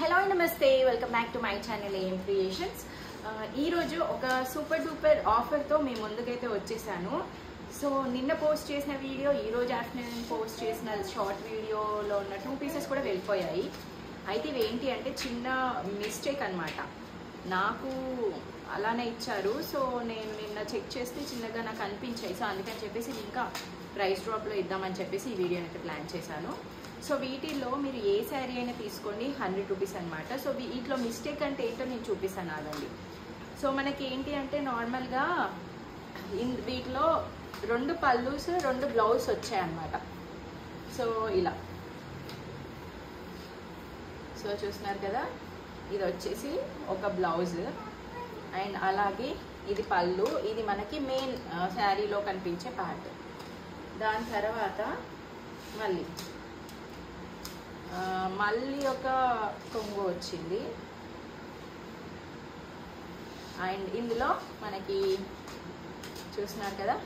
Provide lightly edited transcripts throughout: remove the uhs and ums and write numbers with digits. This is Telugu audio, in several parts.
హలో నమస్తే, welcome back to my channel AM creations. ఈరోజు ఒక సూపర్ డూపర్ ఆఫర్తో మీ ముందుకైతే వచ్చేసాను. సో నిన్న పోస్ట్ చేసిన వీడియో, ఈరోజు ఆఫ్టర్నూన్ పోస్ట్ చేసిన షార్ట్ వీడియోలో ఉన్న 2 పీసెస్ కూడా వెళ్ళిపోయాయి. అయితే ఇవి ఏంటి అంటే చిన్న మిస్టేక్ అనమాట. నాకు అలానే ఇచ్చారు. సో నేను నిన్న చెక్ చేస్తే చిన్నగా నాకు అనిపించాయి. సో అందుకని చెప్పేసి ఇంకా ప్రైస్ డ్రాప్లో ఇద్దామని చెప్పేసి ఈ వీడియోని అయితే ప్లాన్ చేశాను. సో వీటిల్లో మీరు ఏ శారీ అయినా తీసుకోండి, 100 రూపీస్ అనమాట. సో వీటిలో మిస్టేక్ అంటే ఏంటో నేను చూపిస్తాను ఆగండి. సో మనకి ఏంటి అంటే నార్మల్గా వీటిలో 2 పల్లూస్ 2 బ్లౌజ్ వచ్చాయన్నమాట. సో ఇలా సో చూస్తున్నారు కదా, ఇది వచ్చేసి ఒక బ్లౌజ్ అండ్ అలాగే ఇది పళ్ళు. ఇది మనకి మెయిన్ శారీలో కనిపించే పార్ట్. దాని తర్వాత మళ్ళీ ఒక కొంగు వచ్చింది. అండ్ ఇందులో మనకి చూస్తున్నారు కదా,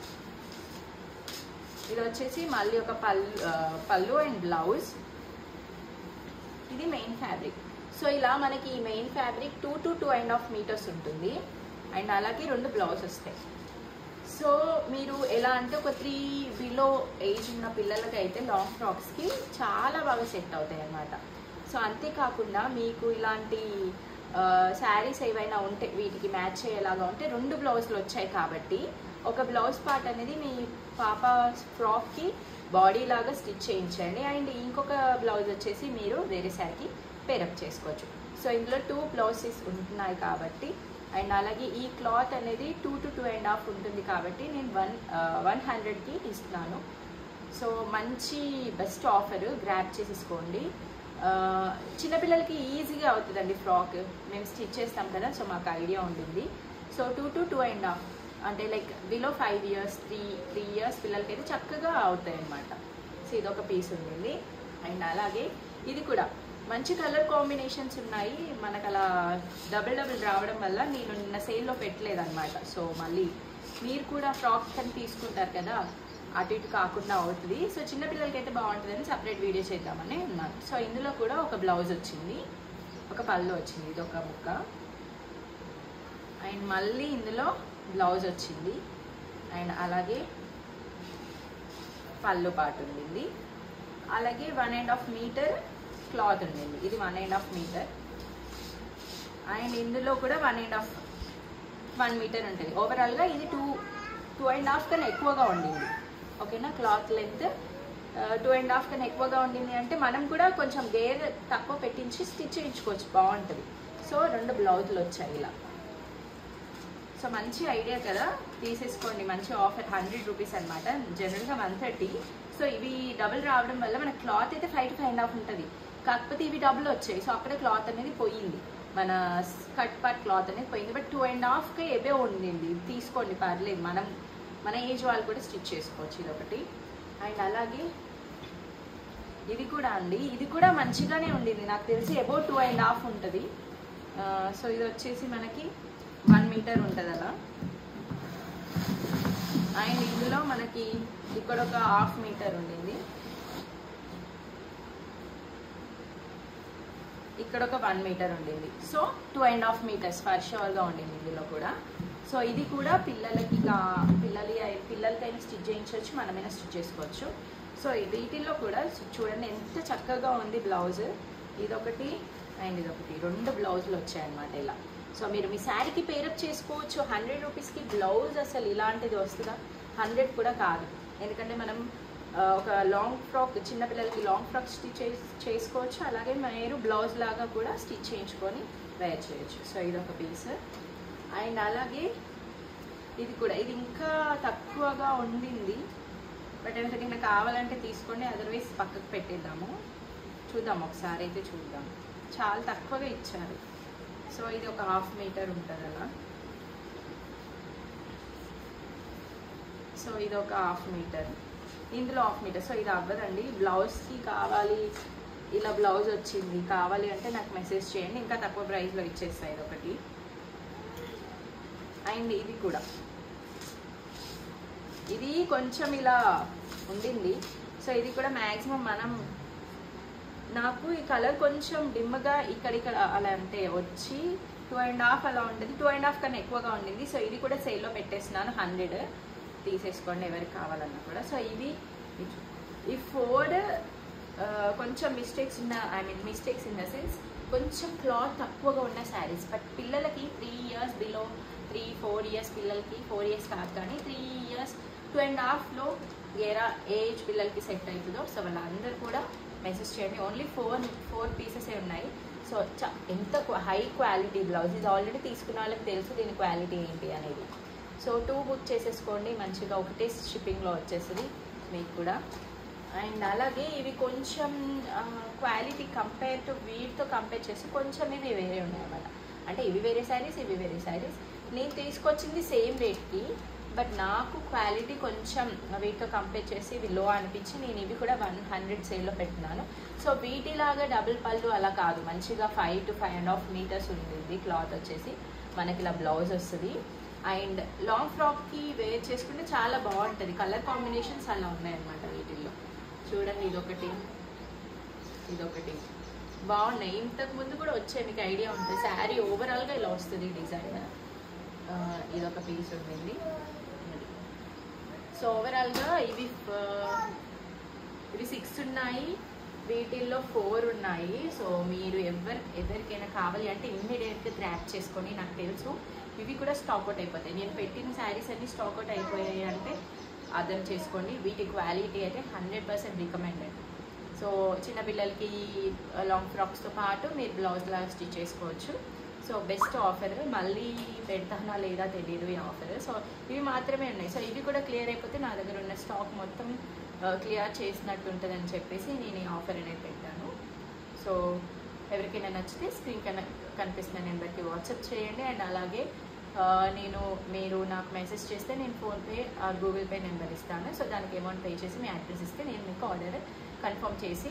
ఇది వచ్చేసి మళ్ళీ ఒక పళ్ళు అండ్ బ్లౌజ్. ఇది మెయిన్ ఫ్యాబ్రిక్. సో ఇలా మనకి ఈ మెయిన్ ఫ్యాబ్రిక్ 2 to 2.5 మీటర్స్ ఉంటుంది. అండ్ అలాగే 2 బ్లౌజ్ వస్తాయి. సో మీరు ఎలా అంటే ఒక 3 బిలో ఏజ్ ఉన్న పిల్లలకి అయితే లాంగ్ ఫ్రాక్స్కి చాలా బాగా సెట్ అవుతాయి అన్నమాట. సో అంతేకాకుండా మీకు ఇలాంటి శారీస్ ఏవైనా ఉంటే వీటికి మ్యాచ్ అయ్యేలాగా ఉంటే 2 బ్లౌజులు వచ్చాయి కాబట్టి ఒక బ్లౌజ్ పార్ట్ అనేది మీ పాప ఫ్రాక్కి బాడీ లాగా స్టిచ్ చేయించండి. అండ్ ఇంకొక బ్లౌజ్ వచ్చేసి మీరు వేరే శారీకి పేరప్ చేసుకోవచ్చు. సో ఇందులో 2 బ్లౌజెస్ ఉంటున్నాయి కాబట్టి అండ్ అలాగే ఈ క్లాత్ అనేది 2 to 2.5 ఉంటుంది కాబట్టి నేను 100కి ఇస్తున్నాను. సో మంచి బెస్ట్ ఆఫర్, గ్రాప్ చేసేసుకోండి. చిన్నపిల్లలకి ఈజీగా అవుతుందండి ఫ్రాక్. మేము స్టిచ్ చేస్తాం కదా, సో మాకు ఐడియా ఉంటుంది. సో 2 to 2.5 అంటే లైక్ బిలో 5 years 3 years పిల్లలకి అయితే చక్కగా అవుతాయి అన్నమాట. సో ఇదొక పీస్ ఉంటుంది. అండ్ అలాగే ఇది కూడా మంచి కలర్ కాంబినేషన్స్ ఉన్నాయి. మనకు అలా డబుల్ రావడం వల్ల నేను నిన్న సేల్లో పెట్టలేదన్నమాట. సో మళ్ళీ మీరు కూడా ఫ్రాక్ అని తీసుకుంటారు కదా, అటు ఇటు కాకుండా అవుతుంది. సో చిన్నపిల్లలకి అయితే బాగుంటుందని సపరేట్ వీడియో చేద్దామని ఉన్నాను. సో ఇందులో కూడా ఒక బ్లౌజ్ వచ్చింది, ఒక పళ్ళు వచ్చింది, ఇది ఒక ముక్క. అండ్ మళ్ళీ ఇందులో బ్లౌజ్ వచ్చింది అండ్ అలాగే పళ్ళు పాటు ఉండింది. అలాగే 1.5 మీటర్ క్లాత్ ఉండింది. ఇది 1.5 మీటర్. అండ్ ఇందులో కూడా 1 మీటర్ ఉంటుంది. ఓవరాల్గా ఇది 2.5 కన్నా ఎక్కువగా ఉండింది. ఓకేనా, క్లాత్ లెంత్ 2.5 కన్నా ఎక్కువగా ఉండింది అంటే మనం కూడా కొంచెం గేర్ తక్కువ పెట్టించి స్టిచ్ చేయించుకోవచ్చు, బాగుంటుంది. సో 2 బ్లౌజులు వచ్చాయి ఇలా. సో మంచి ఐడియా కదా, తీసేసుకోండి. మంచి ఆఫర్, 100 రూపీస్ అనమాట. జనరల్గా 130. సో ఇవి డబుల్ రావడం వల్ల మన క్లాత్ అయితే 5 to 5.5 ఉంటుంది. కాకపోతే ఇవి డబుల్ వచ్చాయి. సో అక్కడ క్లాత్ అనేది పోయింది, మన కట్ పార్ట్ క్లాత్ అనేది పోయింది. బట్ 2.5కి ఏవే ఉండింది, తీసుకోండి పర్లేదు. మన ఏజ్ వాళ్ళు కూడా స్టిచ్ చేసుకోవచ్చు. ఇదొకటి. అండ్ అలాగే ఇది కూడా అండి, ఇది కూడా మంచిగానే ఉండింది. నాకు తెలిసి అబౌట్ 2.5 ఉంటుంది. సో ఇది వచ్చేసి మనకి 1 మీటర్ ఉంటుంది అలా. అండ్ ఇందులో మనకి ఇక్కడ ఒక 1/2 మీటర్ ఉండింది, ఇక్కడ ఒక 1 మీటర్ ఉండింది. సో 2.5 మీటర్స్ ఫర్ షూర్గా ఉండింది ఇందులో కూడా. సో ఇది కూడా పిల్లలకైనా స్టిచ్ చేయించవచ్చు, మనమైనా స్టిచ్ చేసుకోవచ్చు. సో వీటిల్లో కూడా చూడండి ఎంత చక్కగా ఉంది బ్లౌజ్. ఇదొకటి అండ్ ఇదొకటి, 2 బ్లౌజులు వచ్చాయన్నమాట ఇలా. సో మీరు మీ శారీకి పేరప్ చేసుకోవచ్చు. 100 రూపీస్కి బ్లౌజ్ అసలు ఇలాంటిది వస్తుందా? 100 కూడా కాదు. ఎందుకంటే మనం ఒక లాంగ్ ఫ్రాక్, చిన్నపిల్లలకి లాంగ్ ఫ్రాక్ స్టిచ్ చేసుకోవచ్చు. అలాగే మీరు బ్లౌజ్ లాగా కూడా స్టిచ్ చేయించుకొని వేర్ చేయొచ్చు. సో ఇదొక పీస్. అండ్ అలాగే ఇది కూడా, ఇది ఇంకా తక్కువగా ఉండింది. బట్ ఎవరికైనా కావాలంటే తీసుకోండి, అదర్వైజ్ పక్కకు పెట్టేద్దాము. చూద్దాం ఒకసారి అయితే చూద్దాం. చాలా తక్కువగా ఇచ్చారు. సో ఇది ఒక 1/2 మీటర్ ఉంటుంది అలా. సో ఇది ఒక 1/2 మీటర్, ఇందులో 1/2 మీటర్. సో ఇది అవ్వదండి. బ్లౌజ్కి కావాలి, ఇలా బ్లౌజ్ వచ్చింది కావాలి అంటే నాకు మెసేజ్ చేయండి, ఇంకా తక్కువ ప్రైస్లో ఇచ్చేస్తాయి. ఇది ఒకటి. అండ్ ఇది కూడా, ఇది కొంచెం ఇలా ఉండింది. సో ఇది కూడా మ్యాక్సిమం మనం నాకు ఈ కలర్ కొంచెం డిమ్గా ఇక్కడ అలా అంటే వచ్చి 2.5 అలా ఉంటుంది. 2.5 కన్నా ఎక్కువగా ఉండింది. సో ఇది కూడా సేల్లో పెట్టేస్తున్నాను. 100 తీసేసుకోండి ఎవరికి కావాలన్నా కూడా. సో ఇవి ఈ 4 కొంచెం మిస్టేక్స్ ఇన్ ద సెన్స్ కొంచెం క్లాత్ తక్కువగా ఉన్న శారీస్. బట్ పిల్లలకి 3 years బిలో 3-4 years పిల్లలకి 4 years కాదు కానీ 3 years 2.5లో ఏజ్ పిల్లలకి సెట్ అవుతుందో సో వాళ్ళందరూ కూడా మెసేజ్ చేయండి. ఓన్లీ 4 పీసెసే ఉన్నాయి. సో ఎంత హై క్వాలిటీ బ్లౌజ్. ఇది ఆల్రెడీ తీసుకున్న వాళ్ళకి తెలుసు దీని క్వాలిటీ ఏంటి అనేది. సో 2 బుక్ చేసేసుకోండి మంచిగా. ఒకటే షిప్పింగ్లో వచ్చేస్తుంది మీకు కూడా. అండ్ అలాగే ఇవి కొంచెం క్వాలిటీ కంపేర్ టు వీటితో కంపేర్ చేసి కొంచెం ఇవి వేరే ఉన్నాయి అన్నమాట. అంటే ఇవి వేరే శారీస్, ఇవి వేరే శారీస్. నేను తీసుకొచ్చింది సేమ్ రేట్కి, బట్ నాకు క్వాలిటీ కొంచెం వీటితో కంపేర్ చేసి ఇవి లో అనిపించి నేను ఇవి కూడా 100 సేల్లో పెట్టినాను. సో వీటిలాగా డబుల్ పళ్ళు అలా కాదు, మంచిగా 5 to 5.5 meters ఉంది క్లాత్ వచ్చేసి. మనకి ఇలా బ్లౌజ్ వస్తుంది. అండ్ లాంగ్ ఫ్రాక్కి వేర్ చేసుకుంటే చాలా బాగుంటుంది. కలర్ కాంబినేషన్స్ అలా ఉన్నాయన్నమాట వీటిల్లో. చూడండి ఇదొకటి బాగున్నాయి. ఇంతకు ముందు కూడా వచ్చాయి, మీకు ఐడియా ఉంటుంది. శారీ ఓవరాల్గా ఇలా వస్తుంది డిజైన్. ఇదొక పీస్ ఉండింది. సో ఓవరాల్గా ఇవి 6 ఉన్నాయి, వీటిల్లో 4 ఉన్నాయి. సో మీరు ఎవరికైనా కావాలి అంటే ఇమ్మీడియట్గా గ్రాప్ చేసుకొని, నాకు తెలుసు ఇవి కూడా స్టాక్ అవుట్ అయిపోతాయి. నేను పెట్టిన శారీస్ అన్ని స్టాక్ అవుట్ అయిపోయాయి అంటే అర్థం చేసుకోండి. వీటి క్వాలిటీ అయితే 100% రికమెండెడ్. సో చిన్నపిల్లలకి లాంగ్ ఫ్రాక్స్తో పాటు మీరు బ్లౌజ్ లాగా స్టిచ్ చేసుకోవచ్చు. So best offer. మళ్ళీ పెడతానా లేదా తెలియదు ఈ ఆఫర్. సో ఇవి మాత్రమే ఉన్నాయి. సో ఇవి కూడా క్లియర్ అయిపోతే నా దగ్గర ఉన్న స్టాక్ మొత్తం క్లియర్ చేసినట్టు ఉంటుందని చెప్పేసి నేను ఈ ఆఫర్ అనేది పెట్టాను. సో ఎవరికైనా నచ్చితే స్క్రీన్ కనిపిస్తున్న నెంబర్కి వాట్సాప్ చేయండి. అండ్ అలాగే మీరు నాకు మెసేజ్ చేస్తే నేను PhonePe are Google pay number ఇస్తాను. సో దానికి అమౌంట్ పే చేసి మీ అడ్రస్ ఇస్తే నేను మీకు ఆర్డర్ కన్ఫర్మ్ చేసి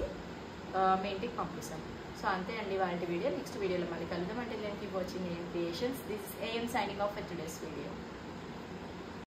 మీ ఇంటికి పంపిస్తాను. సో అంతే అండి వాళ్ళ వీడియో. నెక్స్ట్ వీడియోలో మళ్ళీ కలుద్దాం. అంటే నేను keep watching AM Creations. This is AM signing off for today's video.